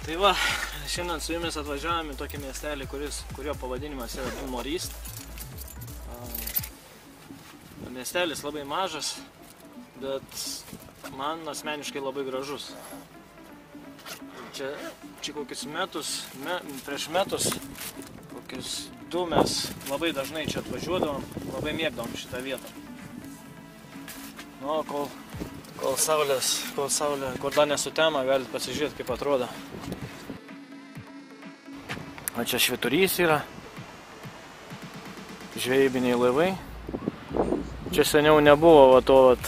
Tai va, šiandien su jumis atvažiavome į tokį miestelį, kurio pavadinimas yra Vilmorys. Miestelis labai mažas, bet man asmeniškai labai gražus. Čia kokius prieš metus, kokius 2 mes labai dažnai čia atvažiuodavom, labai mėgdavom šitą vietą. Nu, kol dar nesutema, galite pasižiūrėti, kaip atrodo. O čia švyturys yra, žvejybiniai laivai. Čia seniau nebuvo va to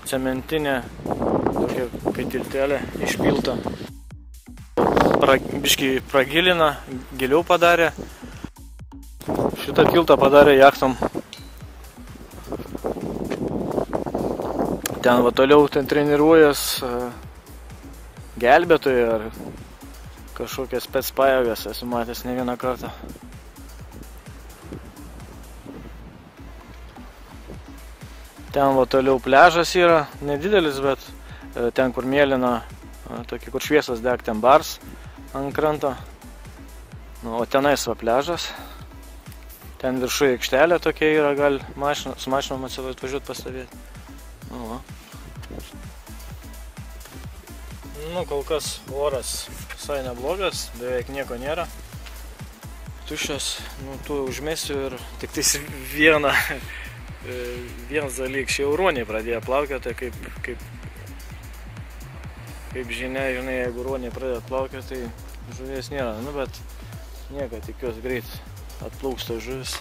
cementinė, tokia kai tiltelė išpilta. Biškį pragilina, giliau padarė. Šitą tiltą padarė jachtom. Ten va toliau treniruojas gelbėtojai ar kažkokias spec pajėgas, esu matęs ne vieną kartą. Ten va toliau pliažas yra, nedidelis, bet ten kur mėlyna, kur šviesas deg, ten bars ant kranto. O tenais va pliažas. Ten viršuje aikštelė tokia yra, gal su mašinom atvažiuoti pastovėti. Nu, kol kas oras visai neblogas, beveik nieko nėra. Tuščias, nu, tu užmesiu ir tik tais vienas dalyk, šie ruoniai pradėjo plaukioti, kaip žinia, žinai, jeigu ruoniai pradėjo plaukioti, tai žuvies nėra. Nu, bet nieko, tikiuosi greit atplauks tos žuvis.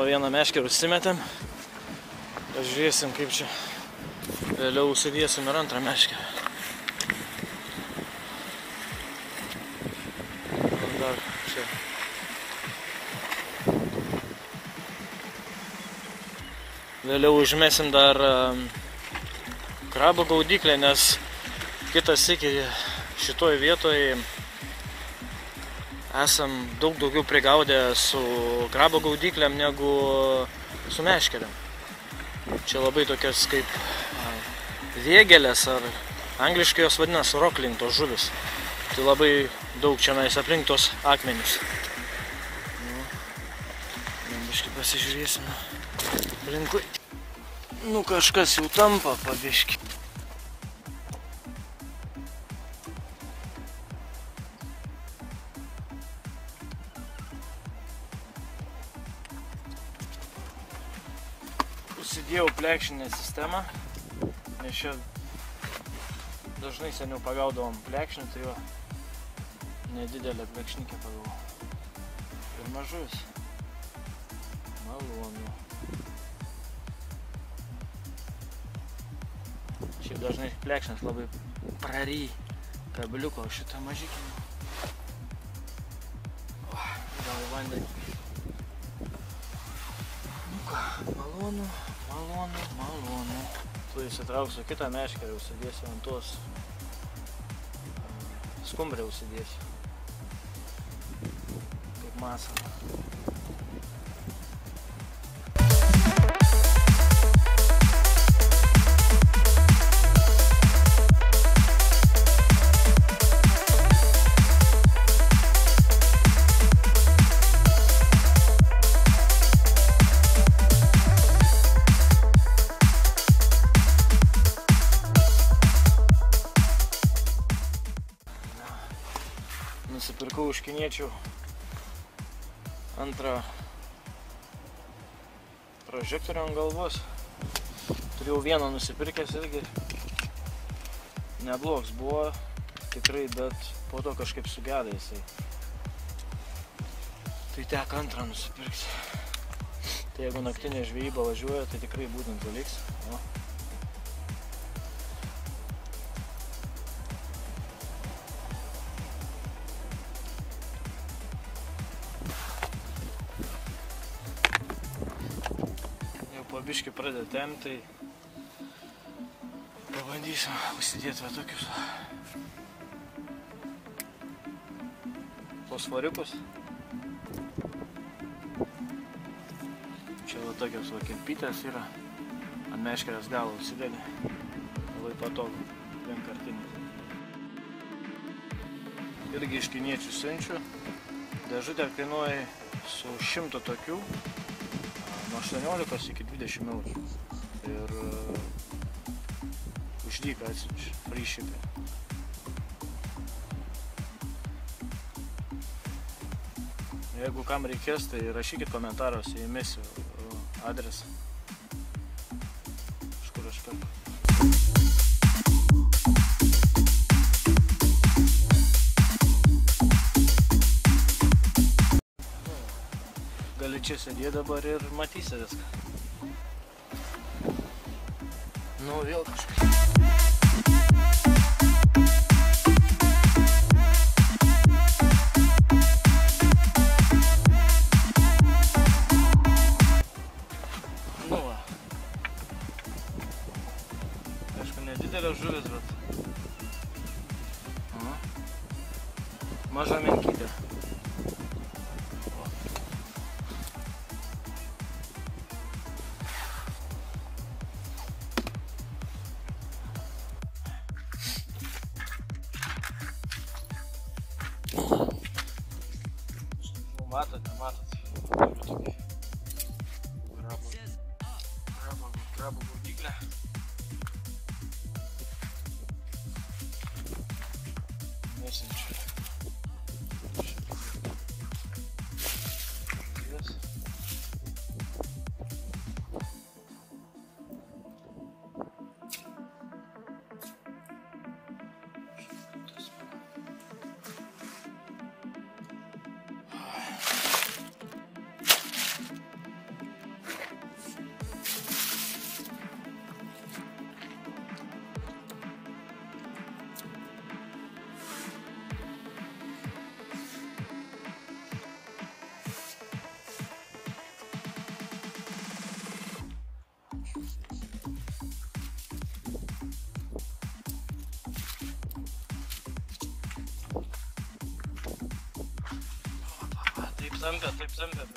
Vieną meškerį užsimetėm, pažiūrėsim, kaip čia vėliau užsidėsim ir antrą meškerį. Dar čia. Vėliau užmesim dar krabo gaudyklę, nes kitas iki šitoj vietoje esam daug daugiau prigaudę su krabo gaudyklėm negu su meškeriam. Čia labai tokias kaip vėgelės, ar angliškai jos vadinas rockling, tos žuvis. Tai labai daug čia aplink tos akmenys. Biškį pasižiūrėsim aplinkui. Nu, kažkas jau tampa pabiškį. Užsidėjau plekšinę sistemą, nes čia dažnai seniau pagaudavom plekšnį, tai jo nedidelę plekšnikę pagavau. Ir mažus. Malonu. Šiaip dažnai plekšnis labai praryj kabliuko, o šitą mažykinį. Gal į vandenį. Nu ką, malonu. Tu įsitrauksiu kitą meškerį, užsidėsiu ant tos skumbrę užsidėsiu. Kaip masą. Nusipirkau iš kiniečių antrą prožektorių ant galvos. Turėjau vieną nusipirkęs irgi. Neblogs buvo tikrai, bet po to kažkaip sugeda jisai. Tai teko antrą nusipirkti. Tai jeigu naktinė žvejyba važiuoja, tai tikrai būtent paliks. O. Jau po biškį pradeda temti, tai pabandysiu užsidėti va tokius fosforiukus. Čia va tokios va kirpytės yra, ant meškerės galo užsidėlė, labai patogu, vienkartinį. Irgi iš kiniečių siunčiu, dėžutė kainuoja su 100 tokių nuo 18 iki 20 eurų. Ir už dyką atsiunčiu, free shipping. Jeigu kam reikės, tai rašykit komentaruose, įmesiu adresą, iš kur aš perku. Gali čia sėdėti dabar ir matysi viską. Nu, vėl kažkaip. Nedidelė žuvis, bet maža menkytė. Matot, nematot? Krabo gaudyklę. Nesinčiu. Taip tampė, bet...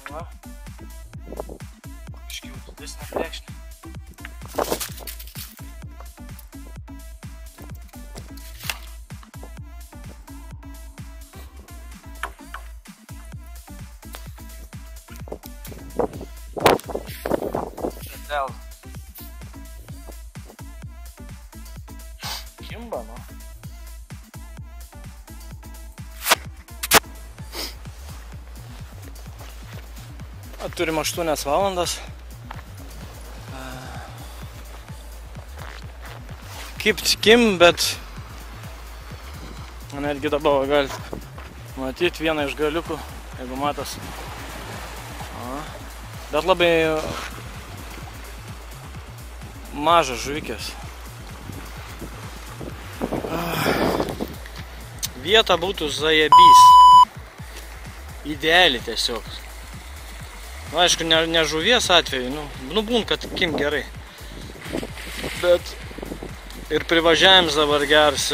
Va. Kažkiau didesnė plekšnė. Kimba, nu. Turim 8 valandas. Kim, bet netgi dabar galite matyti vieną iš galiukų, jeigu matas. Bet labai mažas žuvikės. Vieta būtų zajebys. Ideali tiesiog. Nu, aišku, ne žuvies atveju, nu būn, kad kim gerai. Bet ir privažiavimas dabar geras,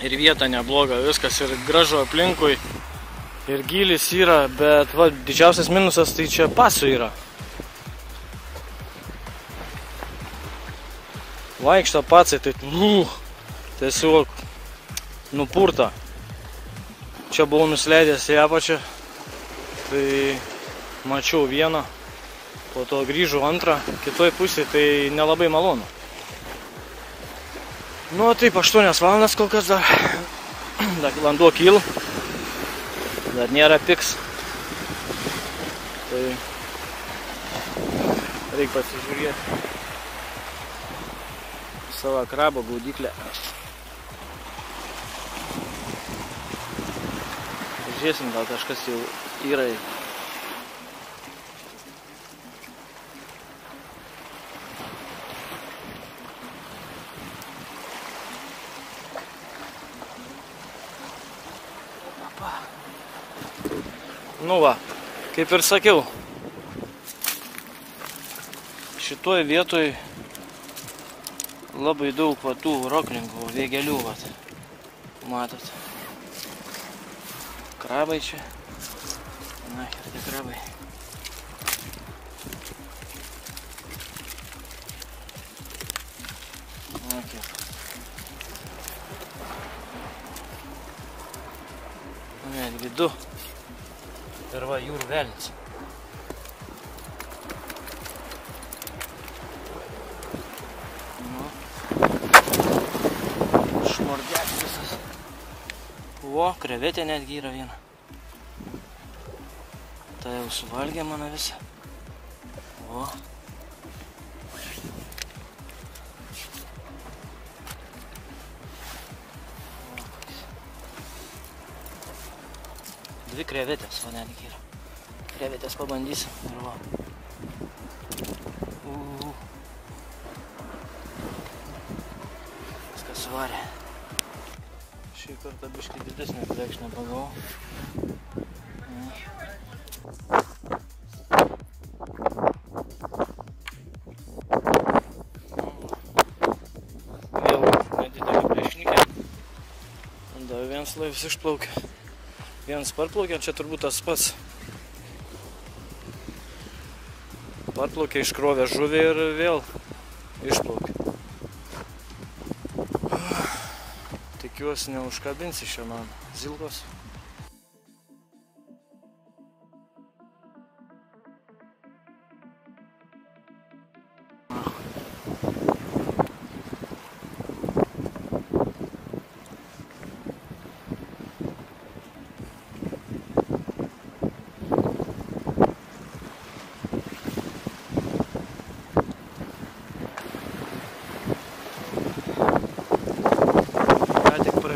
ir vieta nebloga, viskas ir gražu aplinkui, ir gylis yra, bet va, didžiausias minusas tai čia pasų yra. Vaikšto pacai, tai tiesiog nupurta. Čia buvau nusileidęs į apačią, tai mačiau vieną, po to grįžau antrą, kitoj pusėje, tai nelabai malonu. Nu, taip, 8 valandas kol kas dar, vanduo kyl, dar nėra piks. Tai reikia pasižiūrėti savo krabo gaudyklę. Žiūrėsim, gal kažkas jau yra. Nu va, kaip ir sakiau, šitoj vietoj labai daug va tų roklingų vėgelių, vat. Matot. Krabai čia. Na, ir tie krabai. Na, kiek. Netgi du. Ir va, jūrų velnis. Šmordek visas. O, krevetė netgi yra viena. Ta jau suvalgė mano visą. O. Dvi krevetės, o netgi yra. Krevetės pabandysim. Ir va. Viskas svarė. Šį kartą biškai didesnį plekšnę pagavau. Vėl nedidelį plekšnikę. Dar vienas laivas išplaukė. Vienas parplaukė, čia turbūt tas pats. Parplaukė, iškrovė žuvį ir vėl išplaukė. Tikiuosi neužkabinsi šio man zilgos.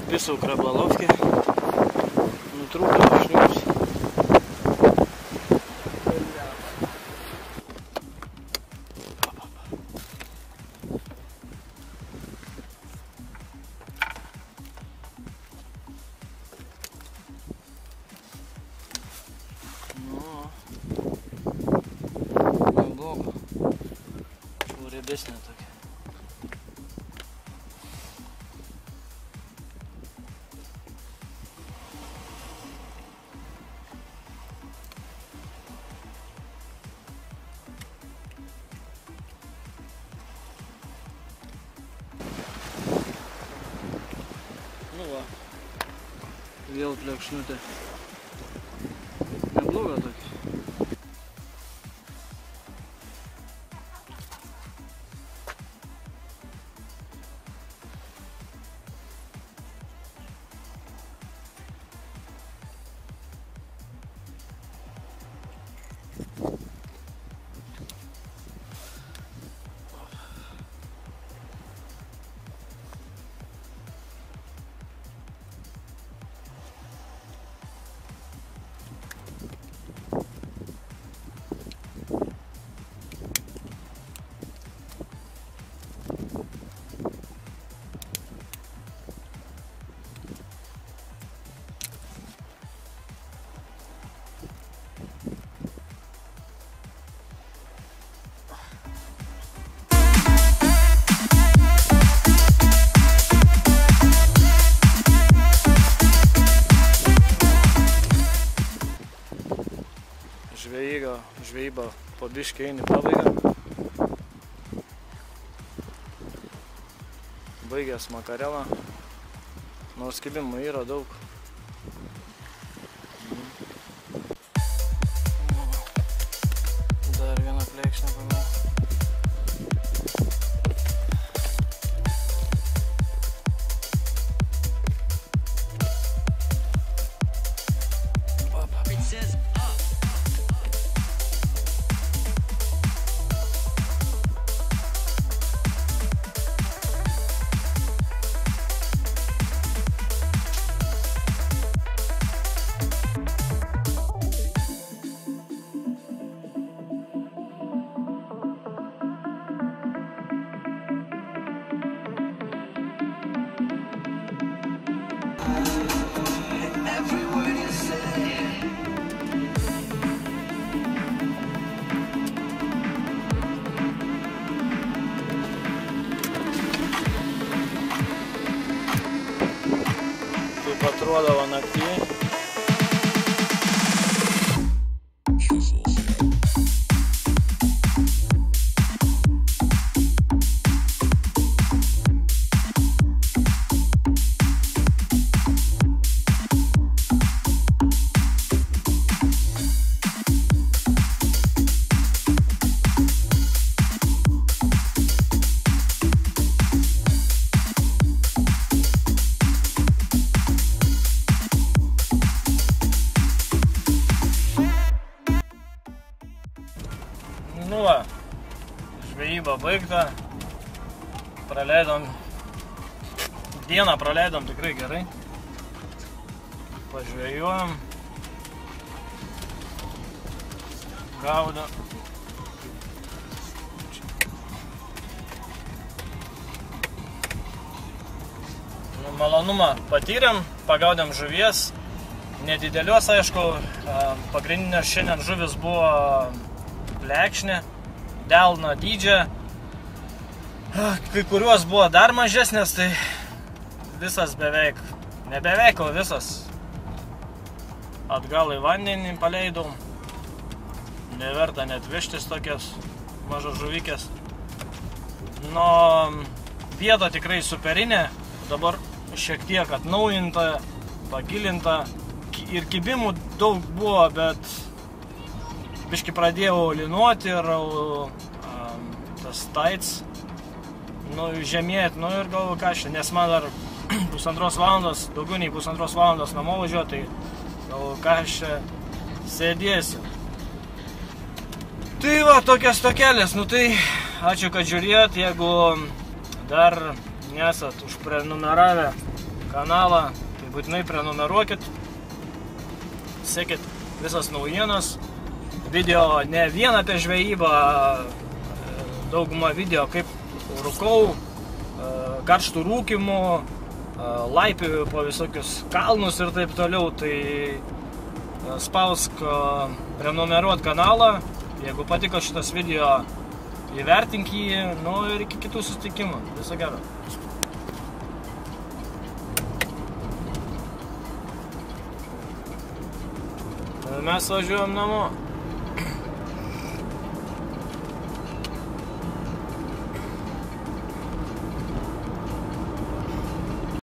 Pisau krabalovkę, nutrūko šniūs. Nu, neblogo. Čia riebesnė tokia. Nu va, vėl plekšnutė. Nebloga tokia. Žvejyba po biškį eini pabaigą. Baigęs makarelą. Nors kibimų yra daug. Dar vieną plekšnę pagavau. pasirodavo naktį. Nu va, žvejyba baigta, dieną praleidom tikrai gerai, pažvejojom, gaudom. Malonumą patyrėm, pagaudėm žuvies, nedidelios aišku, pagrindinės šiandien žuvis buvo plekšnė, delno dydžio, kai kuriuos buvo dar mažesnės, tai visas beveik, ne beveik, o visas atgal į vandenį paleidom, neverta net vežtis tokias mažas žuvikės. Nu, vieta tikrai superinė, dabar šiek tiek atnaujinta, pagilinta ir kibimų daug buvo, bet biški pradėjau linuoti ir tas taits žemėt, ir galvoju, ką čia, nes man dar pusantros valandos, daugiau nei pusantros valandos namo važiuoti, tai galvoju, ką čia sėdėsiu. Tai va, tokias tokelės, tai ačiū, kad žiūrėjot, jeigu dar nesat užprenumeravę kanalą, tai būtinai prenumeruokit, sekit visas naujienas. Video ne vien apie žvejybą, daugumą video kaip rūkau, karštų rūkimų, laipioju po visokius kalnus ir taip toliau, tai spausk prenumeruot kanalą, jeigu patiko šitas video, įvertink jį, ir iki kitų susitikimų. Viso gero. Mes važiuojam namo.